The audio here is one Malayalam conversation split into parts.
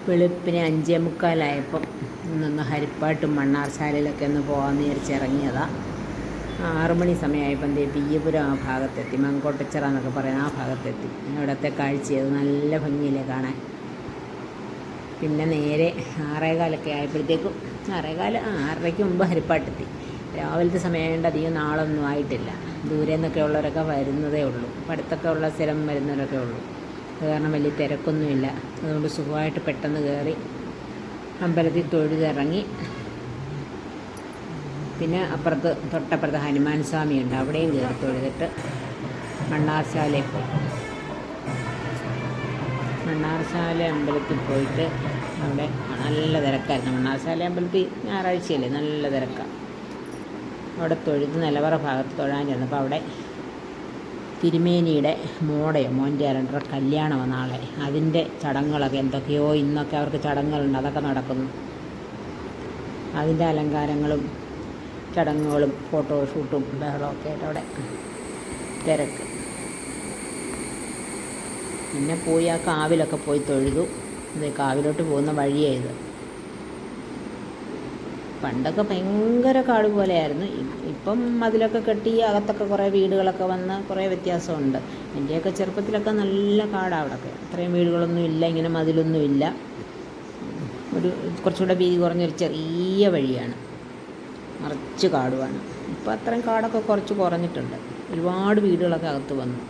വെളുപ്പിന് 5:45 ഒന്ന് ഹരിപ്പാട്ടും മണ്ണാർശാലയിലൊക്കെ ഒന്ന് പോകാമെന്ന് വിചാരിച്ചിറങ്ങിയതാണ്. 6 മണി സമയമായപ്പം പിയ്യപുരം ആ ഭാഗത്തെത്തി, മങ്കോട്ടച്ചിറ എന്നൊക്കെ പറയുന്ന ആ ഭാഗത്തെത്തി. ഇവിടുത്തെ കാഴ്ചയത് നല്ല ഭംഗിയില്ലേ കാണാൻ. പിന്നെ നേരെ 6:15 ആയപ്പോഴത്തേക്കും 6:15 മുമ്പ് ഹരിപ്പാട്ടെത്തി. രാവിലത്തെ സമയമായതുകൊണ്ട് അധികം നാളൊന്നും ആയിട്ടില്ല. ദൂരെ നിന്നൊക്കെ ഉള്ളവരൊക്കെ വരുന്നതേ ഉള്ളൂ. അടുത്തൊക്കെ ഉള്ള സ്ഥലം വരുന്നവരൊക്കെ ഉള്ളൂ. അത് കാരണം വലിയ തിരക്കൊന്നുമില്ല. അതുകൊണ്ട് സുഖമായിട്ട് പെട്ടെന്ന് കയറി അമ്പലത്തിൽ തൊഴുതിറങ്ങി. പിന്നെ തൊട്ടപ്പുറത്ത് ഹനുമാൻ സ്വാമിയുണ്ട്, അവിടെയും കയറി തൊഴുതിട്ട് മണ്ണാർശാലയിൽ പോയി. മണ്ണാർശാല അമ്പലത്തിൽ പോയിട്ട് അവിടെ നല്ല തിരക്കായിരുന്നു. മണ്ണാർശാല അമ്പലത്തിൽ ഞായറാഴ്ചയല്ലേ, നല്ല തിരക്കാണ്. അവിടെ തൊഴുത് നിലവറ ഭാഗത്ത് തൊഴാനിരുന്നപ്പോൾ അവിടെ തിരുമേനിയുടെ മോൻ്റെ ആരണ്ടര കല്യാണമാണ് നാളെ. അതിൻ്റെ ചടങ്ങുകളൊക്കെ എന്തൊക്കെയോ ഇന്നൊക്കെ അവർക്ക് ചടങ്ങുകളുണ്ട്, അതൊക്കെ നടക്കുന്നു. അതിൻ്റെ അലങ്കാരങ്ങളും ചടങ്ങുകളും ഫോട്ടോഷൂട്ടും ബഹളമൊക്കെ ആയിട്ട് അവിടെ തിരക്ക്. പിന്നെ പോയി ആ കാവിലൊക്കെ പോയി തൊഴുതു. ഇത് കാവിലോട്ട് പോകുന്ന വഴിയായത്. പണ്ടൊക്കെ ഭയങ്കര കാട് പോലെയായിരുന്നു. ഇപ്പം അതിലൊക്കെ കെട്ടി അകത്തൊക്കെ കുറേ വീടുകളൊക്കെ വന്ന് കുറേ വ്യത്യാസമുണ്ട്. എൻ്റെയൊക്കെ ചെറുപ്പത്തിലൊക്കെ നല്ല കാടാണ് അവിടെയൊക്കെ. അത്രയും വീടുകളൊന്നും ഇല്ല, ഇങ്ങനെ മതിലൊന്നും ഇല്ല. കുറച്ചുകൂടെ വീതി കുറഞ്ഞൊരു ചെറിയ വഴിയാണ്, നിറച്ച് കാടുമാണ്. ഇപ്പം അത്രയും കാടൊക്കെ കുറച്ച് കുറഞ്ഞിട്ടുണ്ട്. ഒരുപാട് വീടുകളൊക്കെ അകത്ത് വന്നു.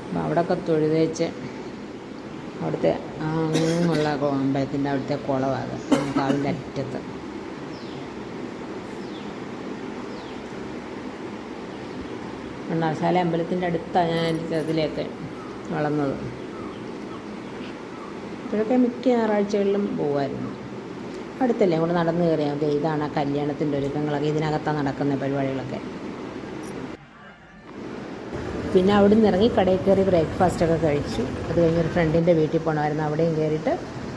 അപ്പോൾ അവിടെയൊക്കെ തൊഴുതേച്ച് അവിടുത്തെ അങ്ങുള്ള അമ്പലത്തിൻ്റെ അവിടുത്തെ കുളമാണ് കാവിൻ്റെ അറ്റത്ത്. മണ്ണാർശാല അമ്പലത്തിൻ്റെ അടുത്താണ് ഞാൻ എൻ്റെ ചെറുതിലേക്ക് വളർന്നത്. ഇപ്പോഴൊക്കെ മിക്ക ഞായറാഴ്ചകളിലും പോകുമായിരുന്നു. അടുത്തല്ലേ, അങ്ങോട്ട് നടന്നു കയറിയാൽ മതി. ഇതാണ് ആ കല്യാണത്തിൻ്റെ ഒരുക്കങ്ങളൊക്കെ, ഇതിനകത്താണ് നടക്കുന്ന പരിപാടികളൊക്കെ. പിന്നെ അവിടെ നിന്ന് ഇറങ്ങി കടയിൽ കയറി ബ്രേക്ക്ഫാസ്റ്റൊക്കെ കഴിച്ചു. അത് കഴിഞ്ഞ് ഒരു ഫ്രണ്ടിൻ്റെ വീട്ടിൽ പോകണമായിരുന്നു, അവിടെയും കയറിയിട്ട്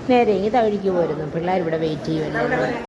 നേരെ ഇങ്ങ് തകഴിക്ക് പോയിരുന്നു. പിള്ളേർ ഇവിടെ വെയിറ്റ് ചെയ്യുമല്ലോ.